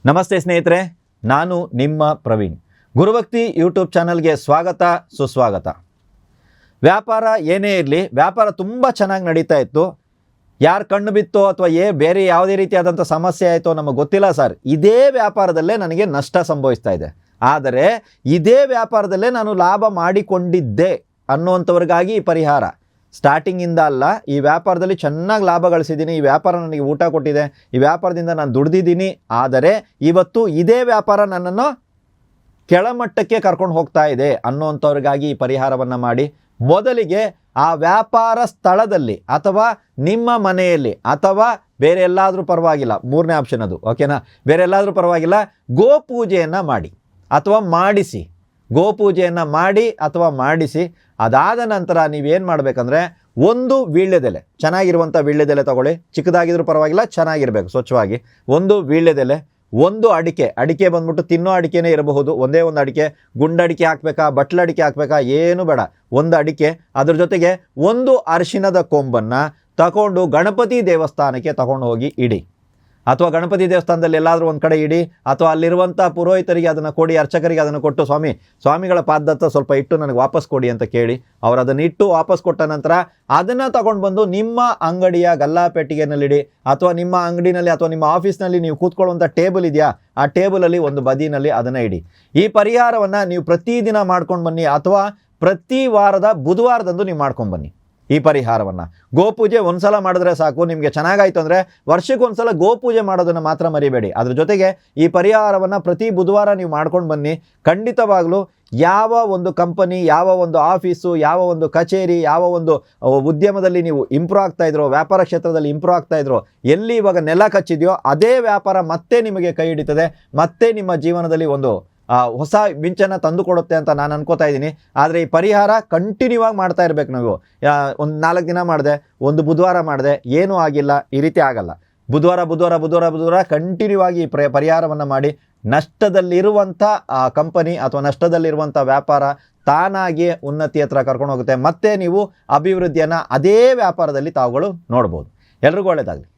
ನಮಸ್ತೆ ಸ್ನೇಹಿತರೆ, ನಾನು ನಿಮ್ಮ ಪ್ರವೀಣ್. ಗುರುಭಕ್ತಿ ಯೂಟ್ಯೂಬ್ ಚಾನಲ್ಗೆ ಸ್ವಾಗತ, ಸುಸ್ವಾಗತ. ವ್ಯಾಪಾರ ಏನೇ ಇರಲಿ, ವ್ಯಾಪಾರ ತುಂಬ ಚೆನ್ನಾಗಿ ನಡೀತಾ ಇತ್ತು. ಯಾರು ಕಣ್ಣು ಬಿತ್ತೋ ಅಥವಾ ಬೇರೆ ಯಾವುದೇ ರೀತಿಯಾದಂಥ ಸಮಸ್ಯೆ ಆಯಿತೋ ನಮಗೆ ಗೊತ್ತಿಲ್ಲ ಸರ್. ಇದೇ ವ್ಯಾಪಾರದಲ್ಲೇ ನನಗೆ ನಷ್ಟ ಸಂಭವಿಸ್ತಾ ಇದೆ, ಆದರೆ ಇದೇ ವ್ಯಾಪಾರದಲ್ಲೇ ನಾನು ಲಾಭ ಮಾಡಿಕೊಂಡಿದ್ದೆ ಅನ್ನುವಂಥವ್ರಿಗಾಗಿ ಈ ಪರಿಹಾರ. ಸ್ಟಾರ್ಟಿಂಗಿಂದ ಅಲ್ಲ, ಈ ವ್ಯಾಪಾರದಲ್ಲಿ ಚೆನ್ನಾಗಿ ಲಾಭ ಗಳಿಸಿದ್ದೀನಿ, ಈ ವ್ಯಾಪಾರ ನನಗೆ ಊಟ ಕೊಟ್ಟಿದೆ, ಈ ವ್ಯಾಪಾರದಿಂದ ನಾನು ದುಡ್ದಿದ್ದೀನಿ. ಆದರೆ ಇವತ್ತು ಇದೇ ವ್ಯಾಪಾರ ನನ್ನನ್ನು ಕೆಳಮಟ್ಟಕ್ಕೆ ಕರ್ಕೊಂಡು ಹೋಗ್ತಾ ಇದೆ ಅನ್ನೋವಂಥವ್ರಿಗಾಗಿ ಈ ಪರಿಹಾರವನ್ನು ಮಾಡಿ. ಮೊದಲಿಗೆ ಆ ವ್ಯಾಪಾರ ಸ್ಥಳದಲ್ಲಿ ಅಥವಾ ನಿಮ್ಮ ಮನೆಯಲ್ಲಿ ಅಥವಾ ಬೇರೆ ಎಲ್ಲಾದರೂ ಪರವಾಗಿಲ್ಲ, ಮೂರನೇ ಆಪ್ಷನ್ ಅದು, ಓಕೆನಾ, ಬೇರೆ ಎಲ್ಲಾದರೂ ಪರವಾಗಿಲ್ಲ, ಗೋಪೂಜೆಯನ್ನು ಮಾಡಿ ಅಥವಾ ಮಾಡಿಸಿ. ಗೋಪೂಜೆಯನ್ನು ಮಾಡಿ ಅಥವಾ ಮಾಡಿಸಿ. ಅದಾದ ನಂತರ ನೀವೇನು ಮಾಡಬೇಕಂದ್ರೆ, ಒಂದು ವೀಳ್ಯದೆಲೆ, ಚೆನ್ನಾಗಿರುವಂಥ ವೀಳ್ಯದೆಲೆ ತಗೊಳ್ಳಿ, ಚಿಕ್ಕದಾಗಿದ್ರೂ ಪರವಾಗಿಲ್ಲ, ಚೆನ್ನಾಗಿರಬೇಕು, ಸ್ವಚ್ಛವಾಗಿ. ಒಂದು ವೀಳ್ಯದೆಲೆ, ಒಂದು ಅಡಿಕೆ ಬಂದ್ಬಿಟ್ಟು ತಿನ್ನೋ ಅಡಿಕೆನೇ ಇರಬಹುದು, ಒಂದೇ ಒಂದು ಅಡಿಕೆ. ಗುಂಡಡಿಕೆ ಹಾಕಬೇಕಾ, ಬಟ್ಲಡಿಕೆ ಹಾಕಬೇಕಾ, ಏನು ಬೇಡ, ಒಂದು ಅಡಿಕೆ. ಅದ್ರ ಜೊತೆಗೆ ಒಂದು ಅರಿಶಿಣದ ಕೊಂಬನ್ನು ತಗೊಂಡು ಗಣಪತಿ ದೇವಸ್ಥಾನಕ್ಕೆ ತಗೊಂಡು ಹೋಗಿ ಇಡಿ, ಅಥವಾ ಗಣಪತಿ ದೇವಸ್ಥಾನದಲ್ಲಿ ಎಲ್ಲಾದರೂ ಒಂದು ಕಡೆ ಇಡಿ, ಅಥವಾ ಅಲ್ಲಿರುವಂಥ ಪುರೋಹಿತರಿಗೆ ಅದನ್ನು ಕೊಡಿ, ಅರ್ಚಕರಿಗೆ ಅದನ್ನು ಕೊಟ್ಟು, ಸ್ವಾಮಿಗಳ ಪಾದದತ್ತ ಸ್ವಲ್ಪ ಇಟ್ಟು ನನಗೆ ವಾಪಸ್ ಕೊಡಿ ಅಂತ ಕೇಳಿ, ಅವರು ಅದನ್ನು ಇಟ್ಟು ವಾಪಸ್ ಕೊಟ್ಟ ನಂತರ ಅದನ್ನು ತಗೊಂಡು ಬಂದು ನಿಮ್ಮ ಅಂಗಡಿಯ ಗಲ್ಲಾಪೆಟ್ಟಿಗೆನಲ್ಲಿಡಿ, ಅಥವಾ ನಿಮ್ಮ ಅಂಗಡಿನಲ್ಲಿ ಅಥವಾ ನಿಮ್ಮ ಆಫೀಸ್ನಲ್ಲಿ ನೀವು ಕೂತ್ಕೊಳ್ಳುವಂಥ ಟೇಬಲ್ ಇದೆಯಾ, ಆ ಟೇಬಲಲ್ಲಿ ಒಂದು ಬದಿನಲ್ಲಿ ಅದನ್ನು ಇಡಿ. ಈ ಪರಿಹಾರವನ್ನು ನೀವು ಪ್ರತಿದಿನ ಮಾಡ್ಕೊಂಡು ಬನ್ನಿ, ಅಥವಾ ಪ್ರತಿ ವಾರದ ಬುಧವಾರದಂದು ನೀವು ಮಾಡ್ಕೊಂಡು ಬನ್ನಿ ಈ ಪರಿಹಾರವನ್ನು. ಗೋಪೂಜೆ ಒಂದು ಸಲ ಮಾಡಿದ್ರೆ ಸಾಕು, ನಿಮಗೆ ಚೆನ್ನಾಗಾಯಿತು ಅಂದರೆ ವರ್ಷಕ್ಕೊಂದು ಸಲ ಗೋಪೂಜೆ ಮಾಡೋದನ್ನು ಮಾತ್ರ ಮರಿಬೇಡಿ. ಅದ್ರ ಜೊತೆಗೆ ಈ ಪರಿಹಾರವನ್ನು ಪ್ರತಿ ಬುಧವಾರ ನೀವು ಮಾಡ್ಕೊಂಡು ಬನ್ನಿ. ಖಂಡಿತವಾಗಲೂ ಯಾವ ಒಂದು ಕಂಪನಿ, ಯಾವ ಒಂದು ಆಫೀಸು, ಯಾವ ಒಂದು ಕಚೇರಿ, ಯಾವ ಒಂದು ಉದ್ಯಮದಲ್ಲಿ ನೀವು ಇಂಪ್ರೂವ್ ಆಗ್ತಾಯಿದ್ರೋ, ವ್ಯಾಪಾರ ಕ್ಷೇತ್ರದಲ್ಲಿ ಇಂಪ್ರೂವ್ ಆಗ್ತಾಯಿದ್ರೋ, ಎಲ್ಲಿ ಇವಾಗ ನೆಲ ಕಚ್ಚಿದೆಯೋ ಅದೇ ವ್ಯಾಪಾರ ಮತ್ತೆ ನಿಮಗೆ ಕೈ ಹಿಡಿತದೆ, ಮತ್ತೆ ನಿಮ್ಮ ಜೀವನದಲ್ಲಿ ಒಂದು ಹೊಸ ಮಿಂಚನ್ನು ತಂದು ಕೊಡುತ್ತೆ ಅಂತ ನಾನು ಅನ್ಕೋತಾ ಇದ್ದೀನಿ. ಆದರೆ ಈ ಪರಿಹಾರ ಕಂಟಿನ್ಯೂ ಆಗಿ ಮಾಡ್ತಾ ಇರಬೇಕು. ನಾವು ಒಂದು 4 ದಿನ ಮಾಡಿದೆ, ಒಂದು ಬುಧವಾರ ಮಾಡಿದೆ, ಏನೂ ಆಗಿಲ್ಲ, ಈ ರೀತಿ ಆಗಲ್ಲ. ಬುಧವಾರ ಕಂಟಿನ್ಯೂ ಆಗಿ ಈ ಪರಿಹಾರವನ್ನು ಮಾಡಿ. ನಷ್ಟದಲ್ಲಿರುವಂಥ ಕಂಪನಿ ಅಥವಾ ನಷ್ಟದಲ್ಲಿರುವಂಥ ವ್ಯಾಪಾರ ತಾನಾಗಿಯೇ ಉನ್ನತಿ ಹತ್ರ ಕರ್ಕೊಂಡು ಹೋಗುತ್ತೆ. ಮತ್ತೆ ನೀವು ಅಭಿವೃದ್ಧಿಯನ್ನು ಅದೇ ವ್ಯಾಪಾರದಲ್ಲಿ ತಾವುಗಳು ನೋಡ್ಬೋದು. ಎಲ್ರಿಗೂ ಒಳ್ಳೆಯದಾಗಲಿ.